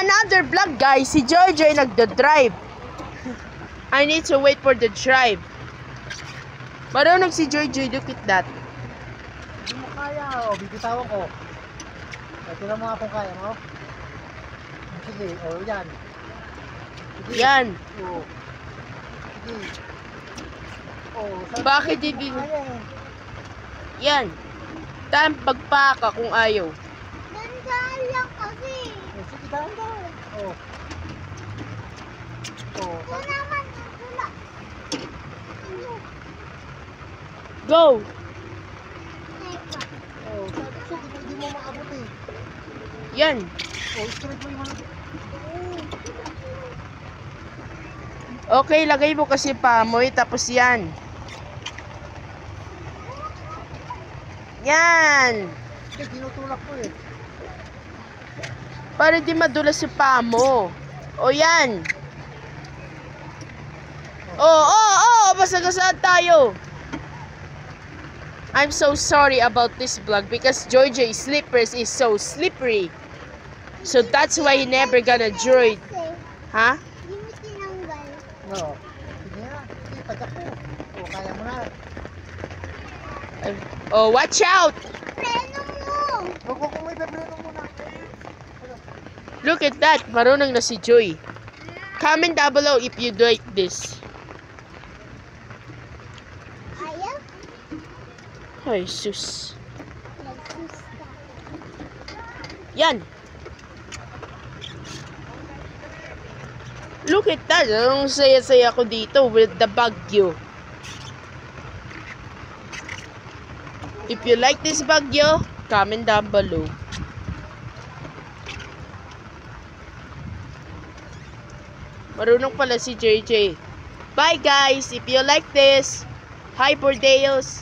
another vlog, guys. Si Joy nagda-drive. I need to wait for the drive. Marunong si Joy. Look at that. Hindi mo kaya. O, bibitawan ko. Tira mo nga kung kaya mo. Sige. O, yan. Sige. Yan. O. Sige. O, bakit hindi? Yan. Time pagpaka kung ayaw. Dandan lang kasi. O, sige, dahan-dahan. O. O. Ito naman. Wala. Go! Teka. O, so, hindi mo maabot eh. Yan. O, straight mo yung mga. Okay, lagay mo kasi pamoy. Tapos yan. Yan. Hindi, tinutulak ko eh. Para di madulas si pamo. O yan. Basag-asaan tayo. I'm so sorry about this vlog because Joy's slippers is so slippery. So that's why he never gonna join. Ha? Hindi mo tinanggal. No. Sige na. Sige, taga ko. O, kaya mo na. Oh, watch out! Preno mo. O, kung may pebreno muna. Look at that. Marunong na si Joy. Comment down below if you like this. Ayaw? Ay, sus. Nagsusta. Yan. Look at that. Ang saya-saya ko dito with the Baguio. If you like this Baguio, comment down below. Marunong pala si JJ. Bye guys. If you like this, hi Bordeos.